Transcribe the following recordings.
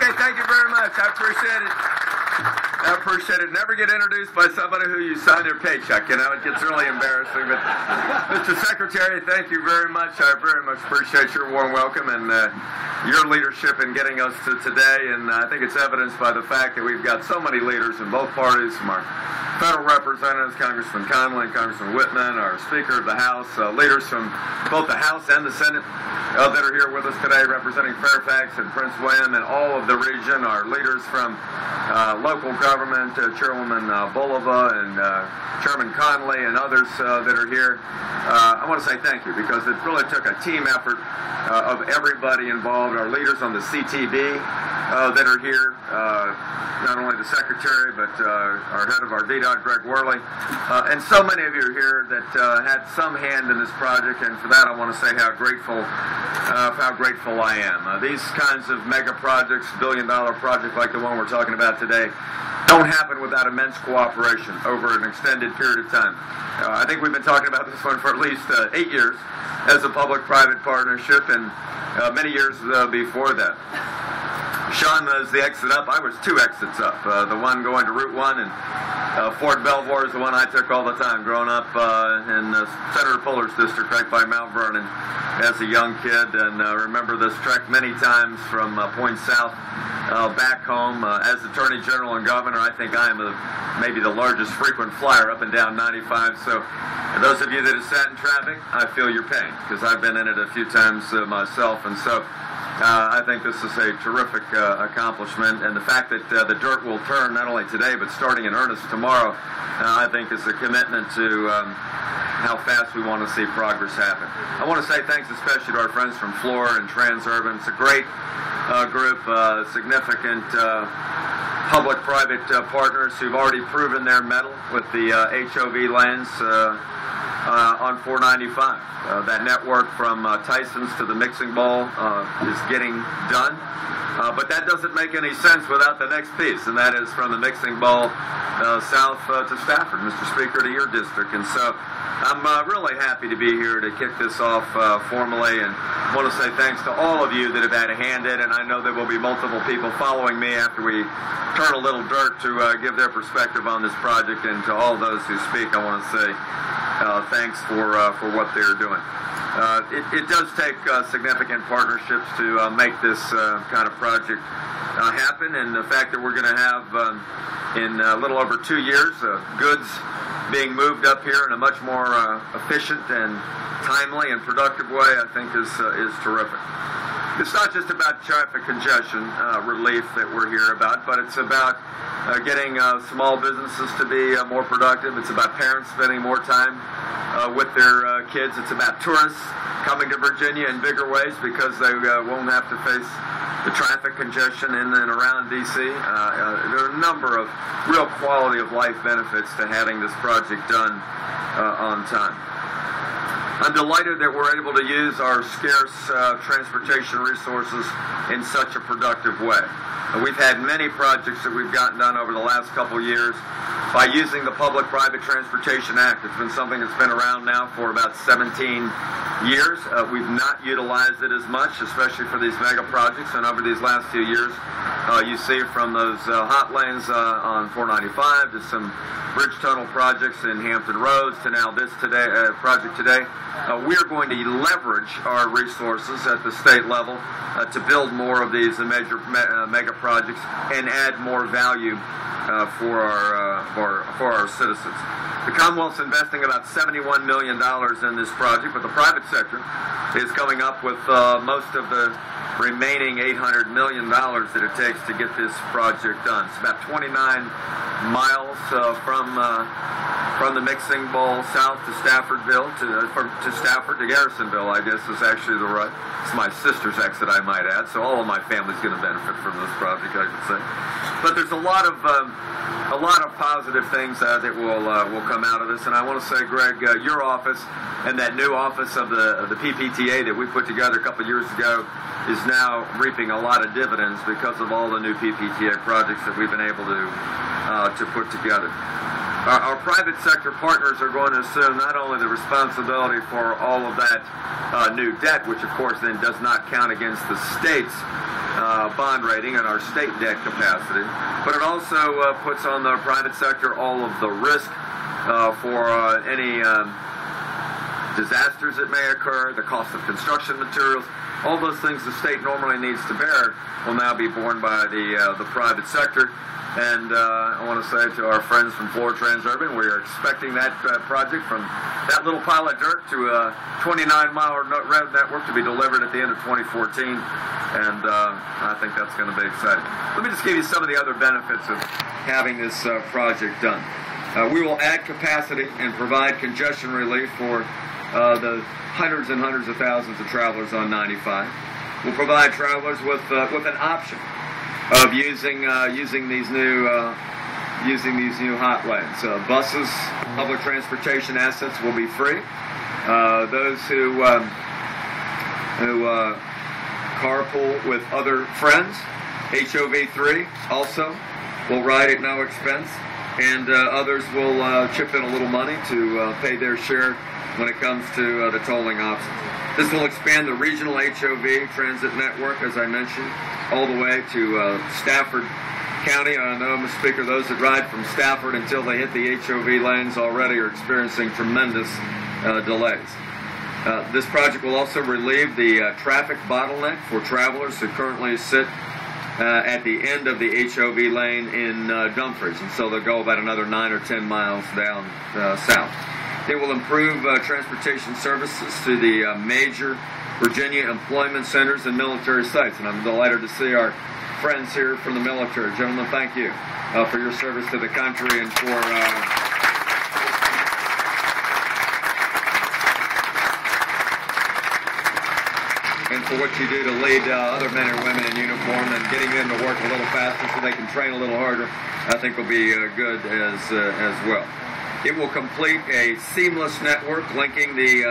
Okay, thank you very much. I appreciate it. I appreciate it. Never get introduced by somebody who you signed their paycheck. You know, it gets really embarrassing. But, Mr. Secretary, thank you very much. I very much appreciate your warm welcome and your leadership in getting us to today. And I think it's evidenced by the fact that we've got so many leaders in both parties, from our federal representatives, Congressman Conley and Congressman Whitman, our Speaker of the House, leaders from both the House and the Senate that are here with us today representing Fairfax and Prince William and all of the region, our leaders from local government, Chairwoman Bulova and Chairman Conley and others that are here. I want to say thank you because it really took a team effort of everybody involved, our leaders on the CTB that are here, not only the Secretary, but our head of our VDOT, Greg Worley, and so many of you are here that had some hand in this project, and for that I want to say how grateful I am. These kinds of mega projects, billion-dollar projects like the one we're talking about today, don't happen without immense cooperation over an extended period of time. I think we've been talking about this one for at least 8 years as a public-private partnership, and many years before that. Sean was the exit up. I was 2 exits up. The one going to Route 1 and Fort Belvoir is the one I took all the time growing up in Senator Fuller's district right by Mount Vernon as a young kid, and remember this trek many times from Point South back home. As Attorney General and Governor, I think I am maybe the largest frequent flyer up and down 95. So those of you that have sat in traffic, I feel your pain because I've been in it a few times myself, and so I think this is a terrific accomplishment, and the fact that the dirt will turn not only today but starting in earnest tomorrow, I think is a commitment to how fast we want to see progress happen. I want to say thanks especially to our friends from Flora and Transurban. It's a great group, significant public-private partners who've already proven their mettle with the HOV lanes on 495. That network from Tyson's to the Mixing Bowl is getting done. But that doesn't make any sense without the next piece, and that is from the Mixing Bowl south to Stafford, Mr. Speaker, to your district. And so I'm really happy to be here to kick this off formally, and I want to say thanks to all of you that have had a hand in it. And I know there will be multiple people following me after we turn a little dirt to give their perspective on this project, and to all those who speak, I want to say thanks for what they're doing. It does take significant partnerships to make this kind of project happen, and the fact that we're going to have in a little over 2 years goods being moved up here in a much more efficient and timely and productive way, I think is terrific. It's not just about traffic congestion relief that we're here about, but it's about getting small businesses to be more productive. It's about parents spending more time with their kids. It's about tourists coming to Virginia in bigger ways because they won't have to face the traffic congestion in and around D.C. There are a number of real quality of life benefits to having this project done on time. I'm delighted that we're able to use our scarce transportation resources in such a productive way. We've had many projects that we've gotten done over the last couple of years by using the Public-Private Transportation Act. It's been something that's been around now for about 17 years. We've not utilized it as much, especially for these mega projects, and over these last few years, you see from those hot lanes on 495 to some bridge tunnel projects in Hampton Roads to now this project today. We're going to leverage our resources at the state level to build more of these mega projects and add more value for our citizens. The Commonwealth's investing about $71 million in this project, but the private sector is coming up with most of the remaining $800 million that it takes to get this project done. It's about 29 miles from the Mixing Bowl south to Staffordville, to Stafford to Garrisonville, I guess is actually the right. It's my sister's exit, I might add, so all of my family's going to benefit from this project, I would say. But there's a lot of positive things that will come out of this, and I want to say, Greg, your office and that new office of the PPTA that we put together a couple of years ago is now reaping a lot of dividends because of all the new PPTA projects that we've been able to put together. Our private sector partners are going to assume not only the responsibility for all of that new debt, which of course then does not count against the state's bond rating and our state debt capacity, but it also puts on the private sector all of the risk for any disasters that may occur, the cost of construction materials. All those things the state normally needs to bear will now be borne by the private sector. And I want to say to our friends from Florida Transurban, we are expecting that project from that little pile of dirt to a 29-mile road network to be delivered at the end of 2014. And I think that's going to be exciting. Let me just give you some of the other benefits of having this project done. We will add capacity and provide congestion relief for the hundreds and hundreds of thousands of travelers on 95. We'll provide travelers with an option of using these new hot lanes. Buses, public transportation assets will be free. Those who carpool with other friends, HOV3 also will ride at no expense, and others will chip in a little money to pay their share when it comes to the tolling options. This will expand the regional HOV transit network, as I mentioned, all the way to Stafford County. I know, Mr. Speaker, those that ride from Stafford until they hit the HOV lanes already are experiencing tremendous delays. This project will also relieve the traffic bottleneck for travelers who currently sit at the end of the HOV lane in Dumfries, and so they'll go about another 9 or 10 miles down south. It will improve transportation services to the major Virginia employment centers and military sites, and I'm delighted to see our friends here from the military. Gentlemen, thank you for your service to the country and for what you do to lead other men and women in uniform, and getting them to work a little faster so they can train a little harder, I think will be good as well. It will complete a seamless network linking the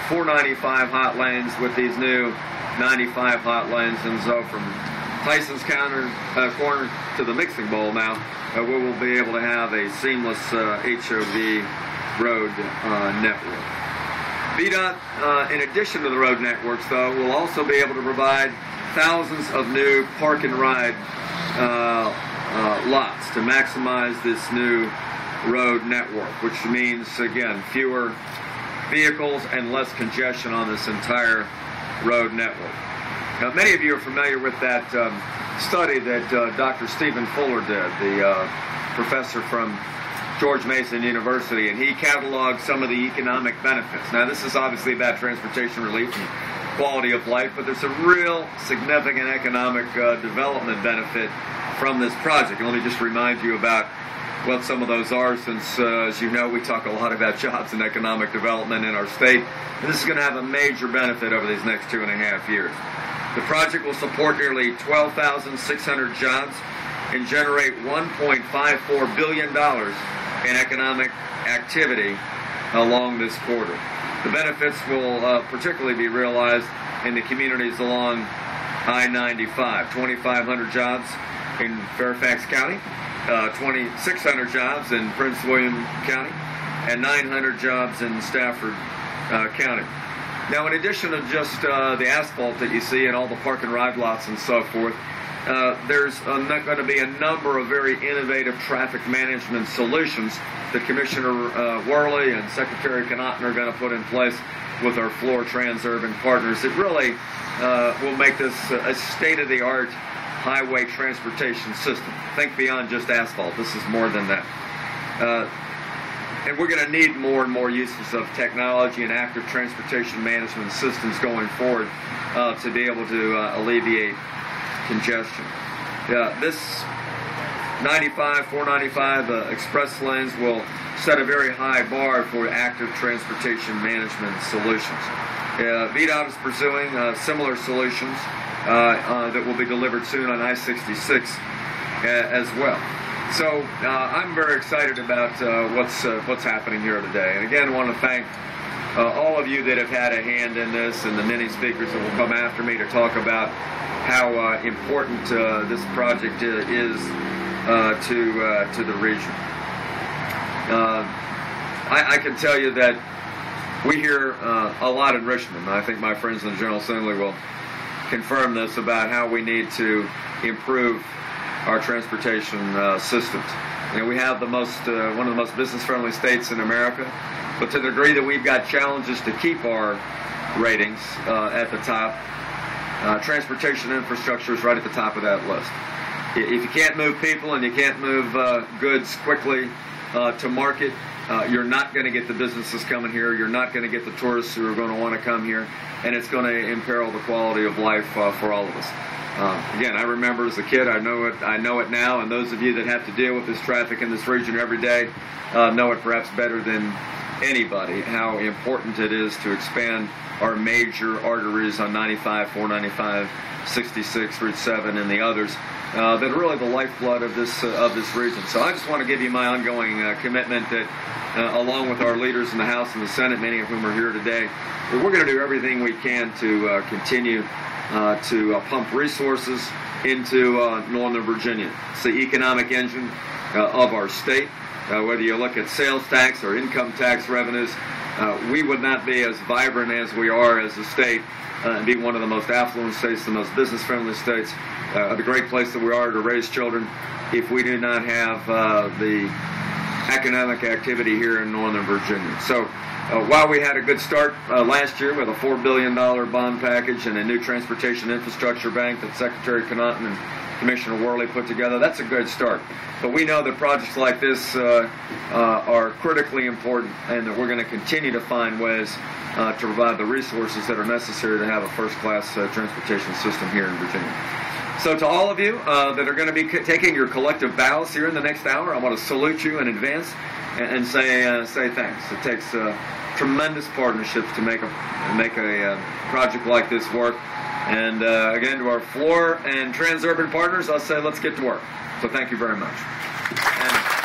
495 hot lanes with these new 95 hot lanes, and so from Tyson's corner to the mixing bowl now, we will be able to have a seamless HOV road network. VDOT, in addition to the road networks, though, will also be able to provide thousands of new park and ride lots to maximize this new road network, which means, again, fewer vehicles and less congestion on this entire road network. Now, many of you are familiar with that study that Dr. Stephen Fuller did, the professor from George Mason University, and he cataloged some of the economic benefits. Now, this is obviously about transportation relief and quality of life, but there's a real significant economic development benefit from this project. And let me just remind you about what some of those are, since, as you know, we talk a lot about jobs and economic development in our state, and this is going to have a major benefit over these next 2.5 years. The project will support nearly 12,600 jobs and generate $1.54 billion in economic activity along this corridor. The benefits will particularly be realized in the communities along I-95, 2,500 jobs in Fairfax County, 2,600 jobs in Prince William County, and 900 jobs in Stafford County. Now, in addition to just the asphalt that you see and all the park and ride lots and so forth, there's going to be a number of very innovative traffic management solutions that Commissioner Worley and Secretary Connaughton are going to put in place with our Florida Transurban partners. It really will make this a state-of-the-art highway transportation system. Think beyond just asphalt. This is more than that. And we're going to need more and more uses of technology and active transportation management systems going forward to be able to alleviate congestion. This 495 express lanes will set a very high bar for active transportation management solutions. VDOT is pursuing similar solutions that will be delivered soon on I-66 as well. So I'm very excited about what's happening here today. And again, I want to thank all of you that have had a hand in this, and the many speakers that will come after me to talk about how important this project is to the region. I can tell you that we hear a lot in Richmond. I think my friends in the General Assembly will confirm this about how we need to improve our transportation systems. You know, we have the most, one of the most business-friendly states in America, but to the degree that we've got challenges to keep our ratings at the top, transportation infrastructure is right at the top of that list. If you can't move people and you can't move goods quickly to market, you're not going to get the businesses coming here. You're not going to get the tourists who are going to want to come here, and it's going to imperil the quality of life for all of us. Again, I remember as a kid, I know it now, and those of you that have to deal with this traffic in this region every day know it perhaps better than anybody, how important it is to expand our major arteries on 95, 495, 66, Route 7, and the others that are really the lifeblood of this region. So I just want to give you my ongoing commitment that, along with our leaders in the House and the Senate, many of whom are here today, that we're going to do everything we can to continue to pump resources into Northern Virginia. It's the economic engine of our state. Whether you look at sales tax or income tax revenues, we would not be as vibrant as we are as a state and be one of the most affluent states, the most business-friendly states, the great place that we are to raise children, if we do not have the economic activity here in Northern Virginia. So while we had a good start last year with a $4 billion bond package and a new transportation infrastructure bank that Secretary Connaughton and Commissioner Worley put together, that's a good start. But we know that projects like this are critically important, and that we're going to continue to find ways to provide the resources that are necessary to have a first-class transportation system here in Virginia. So to all of you that are going to be taking your collective bows here in the next hour, I want to salute you in advance and say thanks. It takes tremendous partnerships to make a project like this work. And again, to our floor and transurban partners, I'll say let's get to work. So thank you very much. And